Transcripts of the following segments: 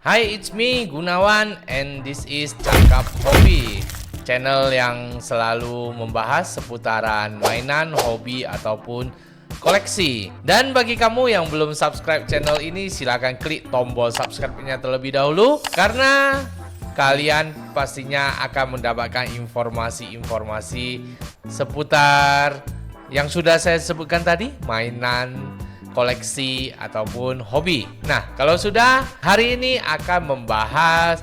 Hi, it's me Gunawan and this is Cakap Hobi, channel yang selalu membahas seputaran mainan, hobi ataupun koleksi. Dan bagi kamu yang belum subscribe channel ini, silahkan klik tombol subscribe-nya terlebih dahulu karena kalian pastinya akan mendapatkan informasi-informasi seputar yang sudah saya sebutkan tadi, mainan, koleksi ataupun hobi. Nah, kalau sudah, hari ini akan membahas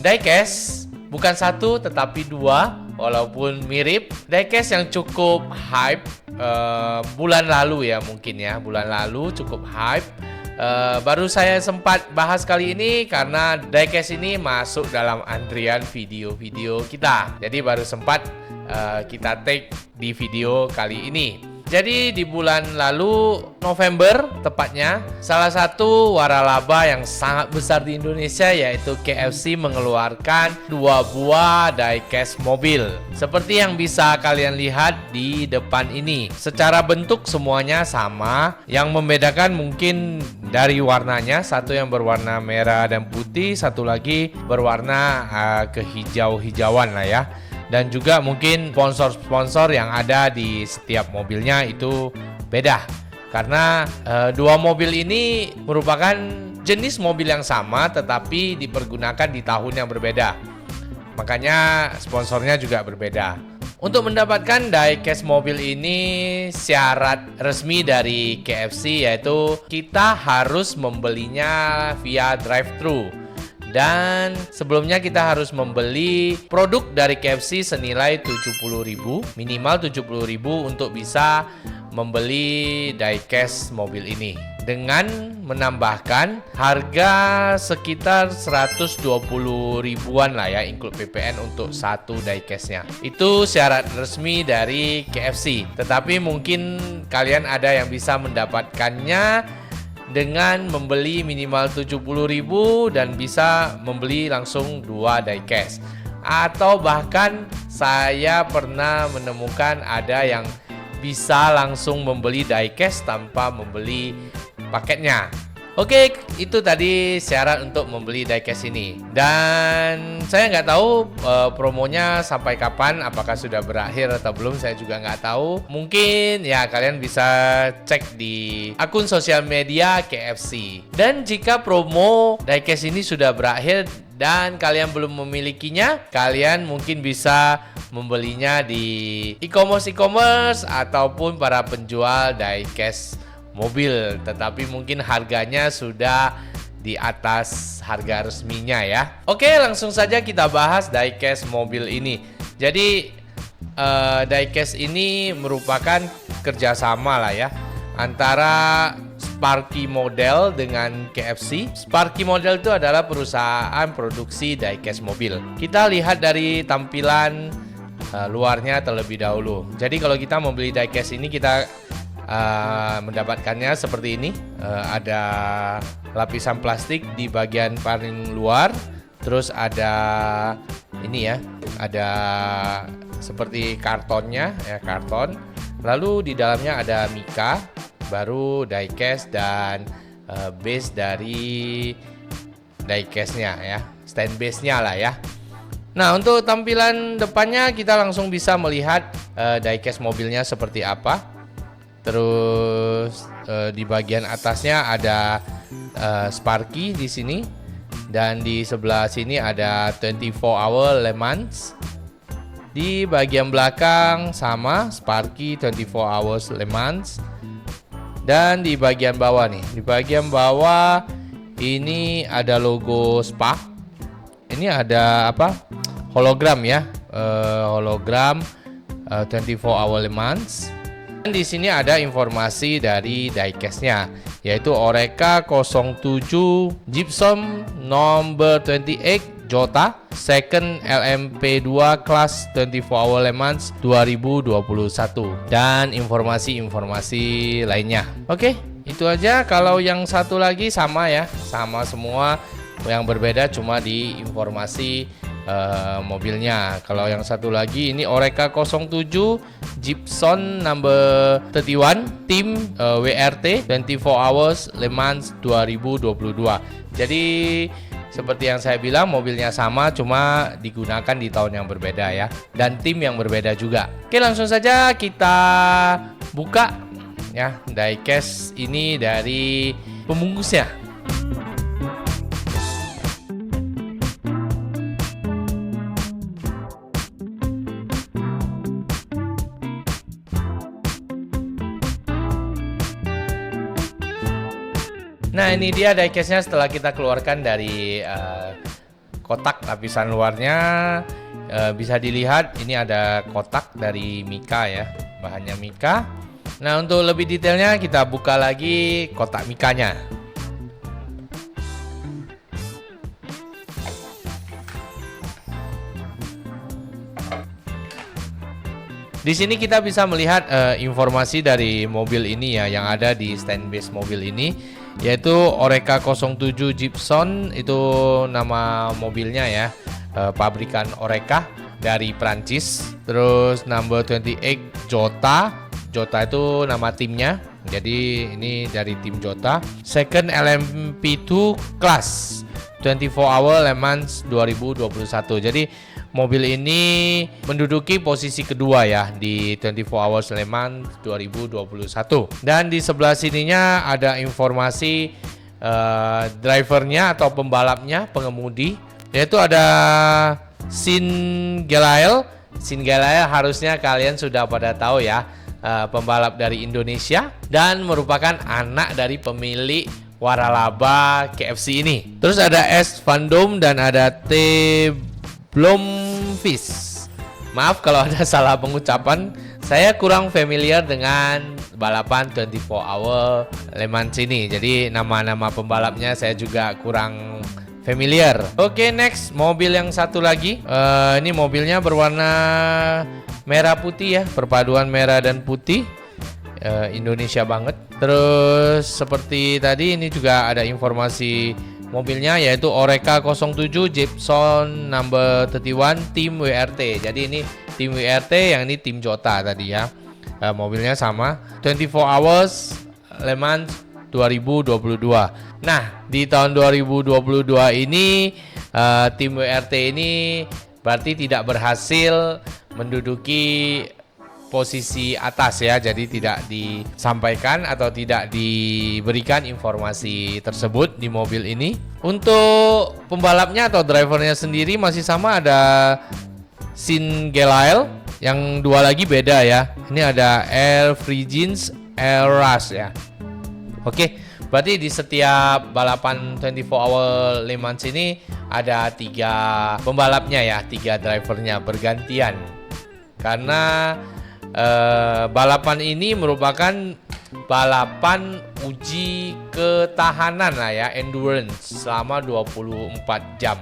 diecast, bukan satu tetapi dua, walaupun mirip. Diecast yang cukup hype bulan lalu ya, mungkin ya, bulan lalu cukup hype. Baru saya sempat bahas kali ini karena diecast ini masuk dalam antrian video-video kita. Jadi baru sempat kita take di video kali ini. Jadi di bulan lalu, November tepatnya, salah satu waralaba yang sangat besar di Indonesia yaitu KFC mengeluarkan 2 buah diecast mobil. Seperti yang bisa kalian lihat di depan ini. Secara bentuk semuanya sama, yang membedakan mungkin dari warnanya, satu yang berwarna merah dan putih, satu lagi berwarna kehijau-hijauan lah ya. Dan juga mungkin sponsor-sponsor yang ada di setiap mobilnya itu beda. Karena dua mobil ini merupakan jenis mobil yang sama tetapi dipergunakan di tahun yang berbeda. Makanya sponsornya juga berbeda. Untuk mendapatkan diecast mobil ini, syarat resmi dari KFC yaitu kita harus membelinya via drive-thru. Dan sebelumnya kita harus membeli produk dari KFC senilai 70.000, minimal 70.000 untuk bisa membeli diecast mobil ini. Dengan menambahkan harga sekitar 120 ribuan lah ya, include PPN untuk satu diecastnya. Itu syarat resmi dari KFC. Tetapi mungkin kalian ada yang bisa mendapatkannya dengan membeli minimal 70.000 dan bisa membeli langsung 2 diecast. Atau bahkan saya pernah menemukan ada yang bisa langsung membeli diecast tanpa membeli paketnya. Oke, itu tadi syarat untuk membeli diecast ini. Dan saya nggak tahu promonya sampai kapan, apakah sudah berakhir atau belum, saya juga nggak tahu. Mungkin ya kalian bisa cek di akun sosial media KFC. Dan jika promo diecast ini sudah berakhir dan kalian belum memilikinya, kalian mungkin bisa membelinya di e-commerce ataupun para penjual diecast mobil, tetapi mungkin harganya sudah di atas harga resminya ya. Oke, langsung saja kita bahas diecast mobil ini. Jadi diecast ini merupakan kerjasama lah ya antara Sparky Model dengan KFC. Sparky Model itu adalah perusahaan produksi diecast mobil. Kita lihat dari tampilan luarnya terlebih dahulu. Jadi kalau kita membeli diecast ini, kita mendapatkannya seperti ini. Ada lapisan plastik di bagian paling luar, terus ada ini ya, ada seperti kartonnya ya, karton. Lalu di dalamnya ada mika, baru diecast dan base dari diecastnya ya, stand base-nya lah ya. Nah, untuk tampilan depannya kita langsung bisa melihat diecast mobilnya seperti apa. Terus di bagian atasnya ada Sparky di sini, dan di sebelah sini ada 24 Hour Le Mans. Di bagian belakang sama Sparky 24 Hours Le Mans. Dan di bagian bawah nih, di bagian bawah ini ada logo Spark. Ini ada apa? Hologram ya, hologram 24 Hour Le Mans. Dan di sini ada informasi dari diecastnya, yaitu Oreca 07 Gypsum number 28 Jota second LMP2 class 24 Hour Le Mans 2021 dan informasi-informasi lainnya. Oke, itu aja. Kalau yang satu lagi sama ya, sama semua, yang berbeda cuma di informasi mobilnya. Kalau yang satu lagi ini Oreca 07 Gypsum number 31 tim WRT 24 Hours Le Mans 2022. Jadi seperti yang saya bilang, mobilnya sama, cuma digunakan di tahun yang berbeda ya, dan tim yang berbeda juga. Oke, langsung saja kita buka ya diecast ini dari pembungkusnya. Nah, ini dia diecastnya setelah kita keluarkan dari kotak lapisan luarnya. Bisa dilihat ini ada kotak dari mika ya, bahannya mika. Nah, untuk lebih detailnya kita buka lagi kotak mikanya. Di sini kita bisa melihat informasi dari mobil ini ya, yang ada di stand base mobil ini, yaitu Oreca 07 Gibson, itu nama mobilnya ya, pabrikan Oreca dari Prancis. Terus number 28 Jota itu nama timnya, jadi ini dari tim Jota. Second LMP2 Class 24 Hour Le Mans 2021. Jadi mobil ini menduduki posisi kedua ya di 24 Hours Le Mans 2021. Dan di sebelah sininya ada informasi drivernya atau pembalapnya, pengemudi, yaitu ada Shin Gelael. Shin Gelael harusnya kalian sudah pada tahu ya, pembalap dari Indonesia dan merupakan anak dari pemilik waralaba KFC ini. Terus ada S Van Dam dan ada T Blomqvist. Maaf kalau ada salah pengucapan, saya kurang familiar dengan balapan 24 Hour Le Mans ini. Jadi nama-nama pembalapnya saya juga kurang familiar. Oke, next mobil yang satu lagi. Ini mobilnya berwarna merah putih ya, perpaduan merah dan putih. Indonesia banget. Terus seperti tadi ini juga ada informasi mobilnya, yaitu Oreca 07 Gibson number 31 tim WRT. Jadi ini tim WRT, yang ini tim Jota tadi ya. Mobilnya sama 24 Hours Le Mans 2022. Nah, di tahun 2022 ini tim WRT ini berarti tidak berhasil menduduki posisi atas ya, jadi tidak disampaikan atau tidak diberikan informasi tersebut di mobil ini. Untuk pembalapnya atau drivernya sendiri masih sama, ada Shin Gelael. Yang dua lagi beda ya, ini ada Air Frigens Air Rush ya. Oke, berarti di setiap balapan 24 Hour Le Mans ini ada 3 pembalapnya ya, 3 drivernya bergantian. Karena balapan ini merupakan balapan uji ketahanan lah ya, endurance selama 24 jam.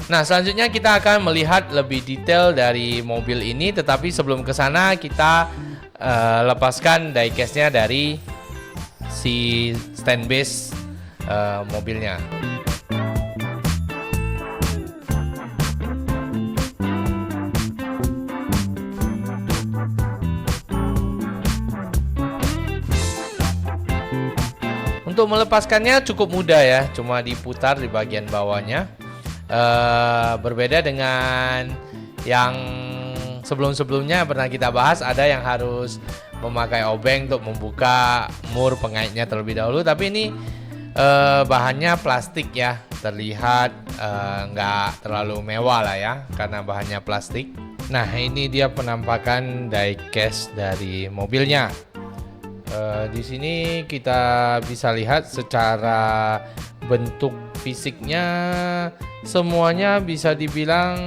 Nah, selanjutnya kita akan melihat lebih detail dari mobil ini, tetapi sebelum ke sana kita lepaskan diecastnya dari si stand base mobilnya. Untuk melepaskannya cukup mudah ya, cuma diputar di bagian bawahnya. Berbeda dengan yang sebelum-sebelumnya pernah kita bahas, ada yang harus memakai obeng untuk membuka mur pengaitnya terlebih dahulu. Tapi ini bahannya plastik ya, terlihat nggak terlalu mewah lah ya karena bahannya plastik. Nah, ini dia penampakan diecast dari mobilnya. Di sini kita bisa lihat secara bentuk fisiknya semuanya bisa dibilang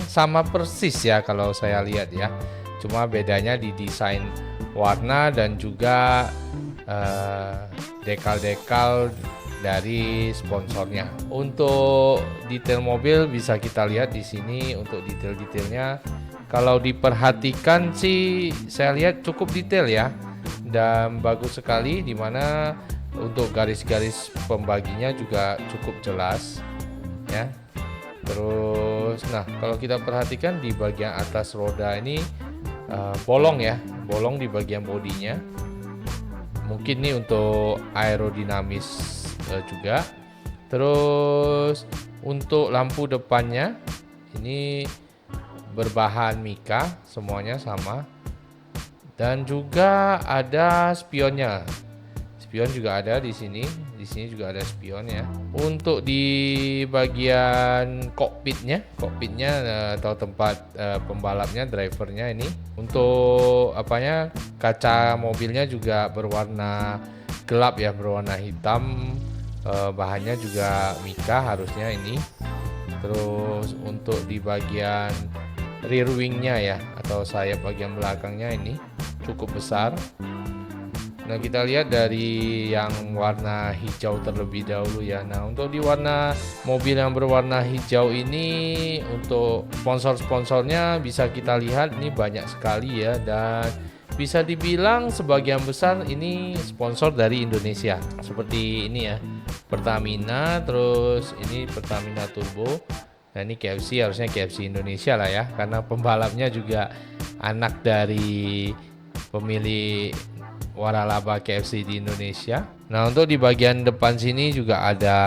sama persis ya kalau saya lihat ya. Cuma bedanya di desain warna dan juga dekal-dekal dari sponsornya. Untuk detail mobil bisa kita lihat di sini. Untuk detail-detailnya kalau diperhatikan sih saya lihat cukup detail ya. Dan bagus sekali, dimana untuk garis-garis pembaginya juga cukup jelas ya. Terus nah, kalau kita perhatikan di bagian atas roda ini bolong ya, bolong di bagian bodinya. Mungkin nih untuk aerodinamis juga. Terus untuk lampu depannya ini berbahan mika, semuanya sama. Dan juga ada spionnya. Spion juga ada di sini. Di sini juga ada spion ya. Untuk di bagian kokpitnya atau tempat pembalapnya, drivernya ini. Untuk apanya? Kaca mobilnya juga berwarna gelap ya, berwarna hitam. Bahannya juga mika harusnya ini. Terus untuk di bagian rear wingnya ya, atau sayap bagian belakangnya ini cukup besar. Nah, kita lihat dari yang warna hijau terlebih dahulu ya. Nah, untuk di warna mobil yang berwarna hijau ini, untuk sponsor-sponsornya bisa kita lihat ini banyak sekali ya, dan bisa dibilang sebagian besar ini sponsor dari Indonesia. Seperti ini ya, Pertamina, terus ini Pertamina Turbo. Nah, ini KFC, harusnya KFC Indonesia lah ya, karena pembalapnya juga anak dari pemilik waralaba KFC di Indonesia. Nah, untuk di bagian depan sini juga ada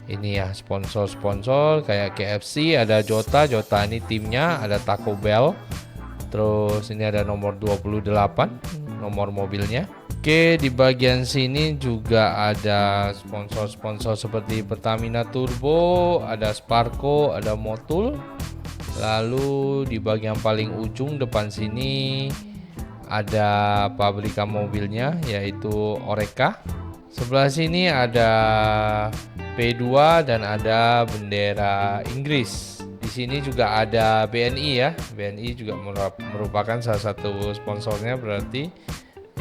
ini ya, sponsor-sponsor kayak KFC, ada Jota ini timnya, ada Taco Bell. Terus ini ada nomor 28, nomor mobilnya. Oke, di bagian sini juga ada sponsor-sponsor seperti Pertamina Turbo, ada Sparco, ada Motul. Lalu di bagian paling ujung depan sini ada pabrikan mobilnya, yaitu Oreca. Sebelah sini ada P2 dan ada bendera Inggris. Di sini juga ada BNI ya. BNI juga merupakan salah satu sponsornya, berarti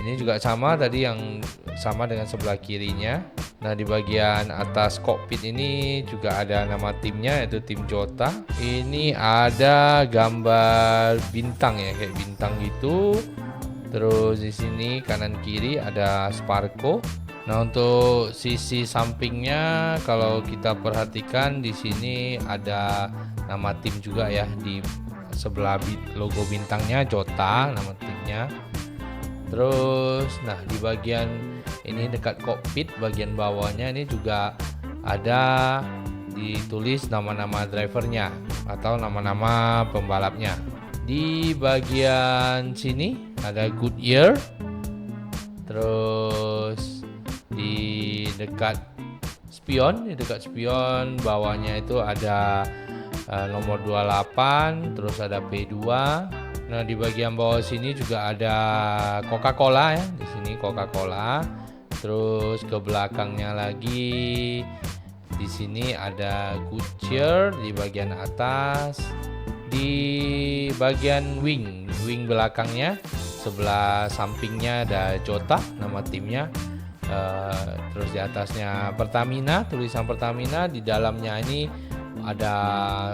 ini juga sama tadi, yang sama dengan sebelah kirinya. Nah, di bagian atas kokpit ini juga ada nama timnya, yaitu tim Jota. Ini ada gambar bintang ya, kayak bintang gitu. Terus di sini kanan kiri ada Sparco. Nah, untuk sisi sampingnya kalau kita perhatikan di sini ada nama tim juga ya, di sebelah logo bintangnya Jota, nama timnya. Terus nah, di bagian ini dekat kokpit bagian bawahnya ini juga ada ditulis nama-nama drivernya atau nama-nama pembalapnya. Di bagian sini ada Goodyear. Terus di dekat spion bawahnya itu ada nomor 28, terus ada P2. Nah, di bagian bawah sini juga ada Coca-Cola ya, di sini Coca-Cola. Terus ke belakangnya lagi di sini ada Goodyear di bagian atas. Di bagian wing belakangnya sebelah sampingnya ada Jota, nama timnya. Terus di atasnya Pertamina, tulisan Pertamina. Di dalamnya ini ada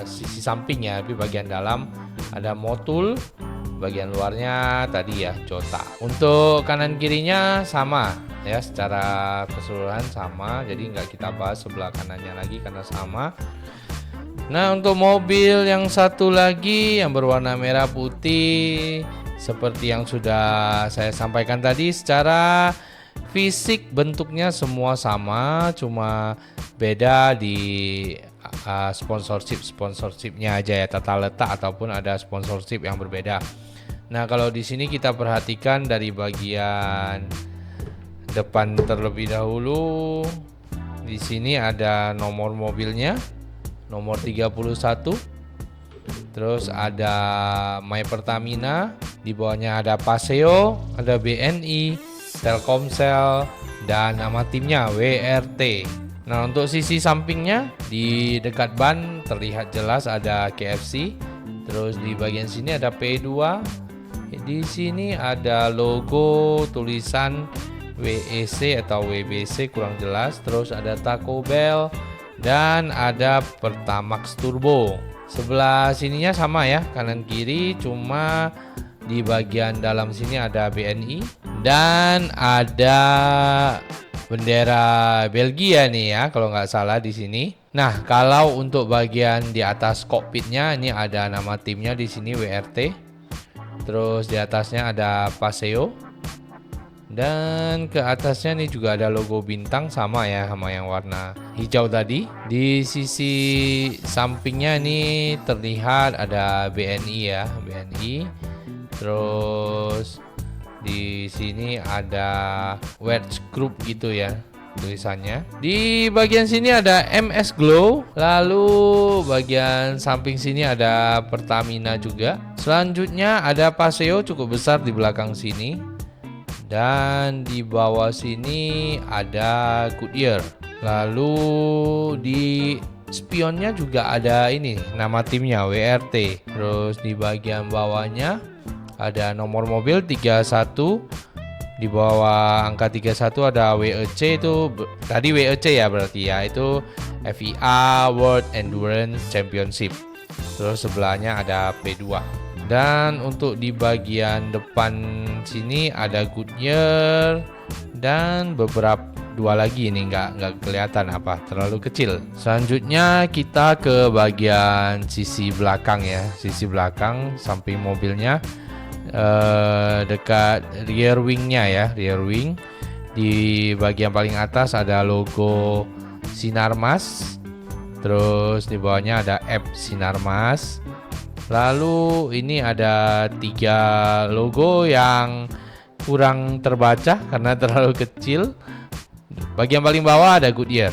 sisi sampingnya, tapi bagian dalam ada Motul, bagian luarnya tadi ya Jota. Untuk kanan kirinya sama ya, secara keseluruhan sama, jadi nggak kita bahas sebelah kanannya lagi karena sama. Nah, untuk mobil yang satu lagi yang berwarna merah putih, seperti yang sudah saya sampaikan tadi, secara fisik bentuknya semua sama, cuma beda di sponsorshipnya aja ya, tata letak ataupun ada sponsorship yang berbeda. Nah, kalau di sini kita perhatikan dari bagian depan terlebih dahulu, di sini ada nomor mobilnya, nomor 31. Terus ada My Pertamina, di bawahnya ada Paseo, ada BNI, Telkomsel, dan nama timnya WRT. Nah, untuk sisi sampingnya di dekat ban terlihat jelas ada KFC. Terus di bagian sini ada P2. Di sini ada logo tulisan WEC atau WBC, kurang jelas. Terus ada Taco Bell dan ada Pertamax Turbo. Sebelah sininya sama ya, kanan kiri, cuma di bagian dalam sini ada BNI dan ada bendera Belgia nih ya, kalau nggak salah di sini. Nah, kalau untuk bagian di atas kokpitnya ini ada nama timnya di sini WRT. Terus di atasnya ada Paseo. Dan ke atasnya nih juga ada logo bintang, sama ya sama yang warna hijau tadi. Di sisi sampingnya ini terlihat ada BNI ya, BNI. Terus di sini ada Wedge Group gitu ya tulisannya. Di bagian sini ada MS Glow, lalu bagian samping sini ada Pertamina juga. Selanjutnya ada Paseo cukup besar di belakang sini. Dan di bawah sini ada Goodyear. Lalu di spionnya juga ada ini nama timnya WRT. Terus di bagian bawahnya ada nomor mobil 31. Di bawah angka 31 ada WEC, itu tadi WEC ya berarti ya, itu FIA World Endurance Championship. Terus sebelahnya ada P2. Dan untuk di bagian depan sini ada Goodyear dan beberapa dua lagi, ini nggak kelihatan apa, terlalu kecil. Selanjutnya kita ke bagian sisi belakang ya, sisi belakang samping mobilnya, dekat rear wingnya ya, rear wing. Di bagian paling atas ada logo Sinarmas, terus di bawahnya ada F Sinarmas. Lalu ini ada 3 logo yang kurang terbaca karena terlalu kecil. Bagian paling bawah ada Goodyear.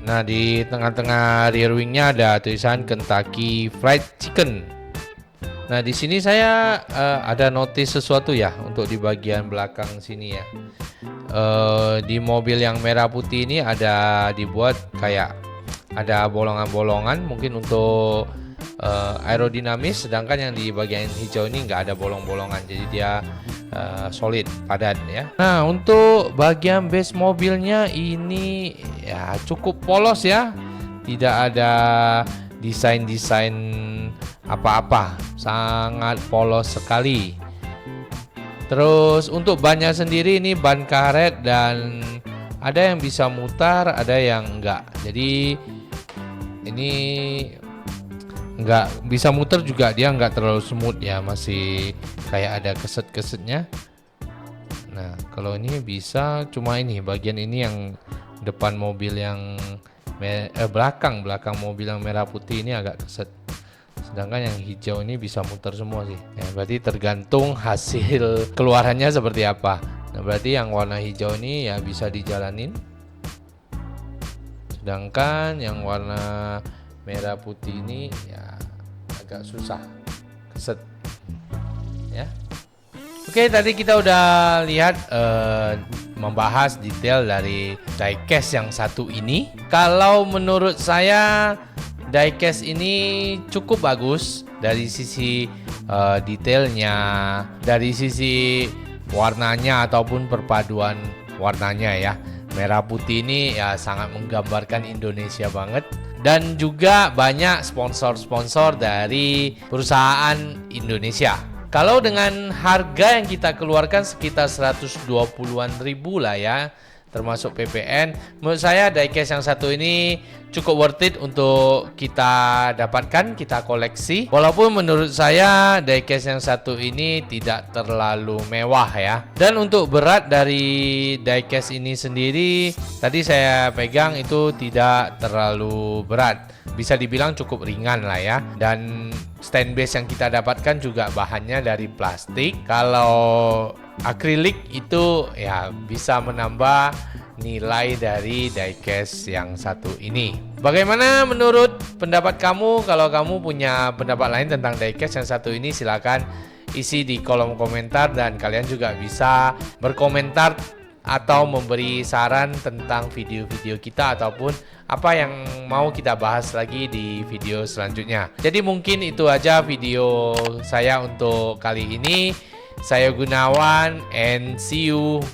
Nah, di tengah-tengah rear wingnya ada tulisan Kentucky Fried Chicken. Nah, di sini saya ada notice sesuatu ya untuk di bagian belakang sini ya. Di mobil yang merah putih ini ada dibuat kayak ada bolongan-bolongan, mungkin untuk aerodinamis, sedangkan yang di bagian hijau ini nggak ada bolong-bolongan, jadi dia solid, padat ya. Nah, untuk bagian base mobilnya ini ya cukup polos ya, tidak ada desain-desain apa-apa, sangat polos sekali. Terus untuk bannya sendiri ini ban karet dan ada yang bisa mutar, ada yang enggak. Jadi ini nggak bisa muter juga, dia nggak terlalu smooth ya, masih kayak ada keset-kesetnya. Nah, kalau ini bisa, cuma ini bagian ini yang depan mobil yang belakang mobil yang merah putih ini agak keset. Sedangkan yang hijau ini bisa muter semua sih ya, berarti tergantung hasil keluarannya seperti apa. Nah, berarti yang warna hijau ini ya bisa dijalanin, sedangkan yang warna merah putih ini ya agak susah keset ya. Oke, tadi kita udah lihat membahas detail dari diecast yang satu ini. Kalau menurut saya diecast ini cukup bagus dari sisi detailnya, dari sisi warnanya ataupun perpaduan warnanya ya. Merah putih ini ya sangat menggambarkan Indonesia banget. Dan juga banyak sponsor-sponsor dari perusahaan Indonesia. Kalau dengan harga yang kita keluarkan sekitar 120-an ribu lah ya, termasuk PPN, menurut saya diecast yang satu ini cukup worth it untuk kita dapatkan, kita koleksi. Walaupun menurut saya diecast yang satu ini tidak terlalu mewah ya. Dan untuk berat dari diecast ini sendiri, tadi saya pegang itu tidak terlalu berat, bisa dibilang cukup ringan lah ya. Dan stand base yang kita dapatkan juga bahannya dari plastik. Kalau akrilik itu ya bisa menambah nilai dari diecast yang satu ini. Bagaimana menurut pendapat kamu? Kalau kamu punya pendapat lain tentang diecast yang satu ini, silakan isi di kolom komentar, dan kalian juga bisa berkomentar atau memberi saran tentang video-video kita ataupun apa yang mau kita bahas lagi di video selanjutnya. Jadi mungkin itu aja video saya untuk kali ini. Saya Gunawan and see you.